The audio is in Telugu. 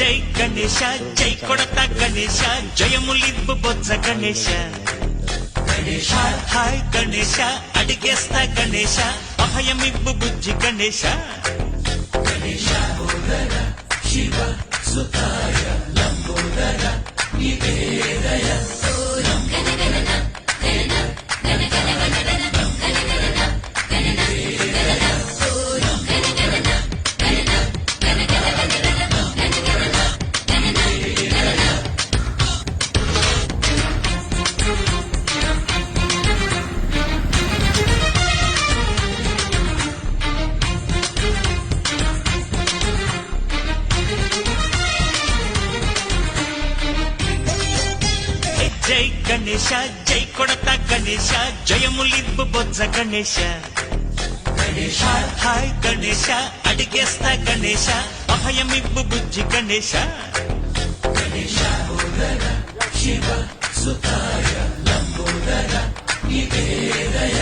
Jai Ganesha Jai కొడత Ganesha జయములివ్వు Bojja Ganesha Ganesha hi Ganesha అడిగేస్తా Ganesha అభయమివ్వు Bujji Ganesha Ganesha Shiva సుతాయ Lambodara నివేదయ Jai Ganesha Jai కొడత Ganesha జయములివ్వు Bojja Ganesha Ganesha hi Ganesha అడిగేస్తా Ganesha అభయమివ్వు Bujji Ganesha Ganesha Shiva సుతాయ Lambodara నివేదయ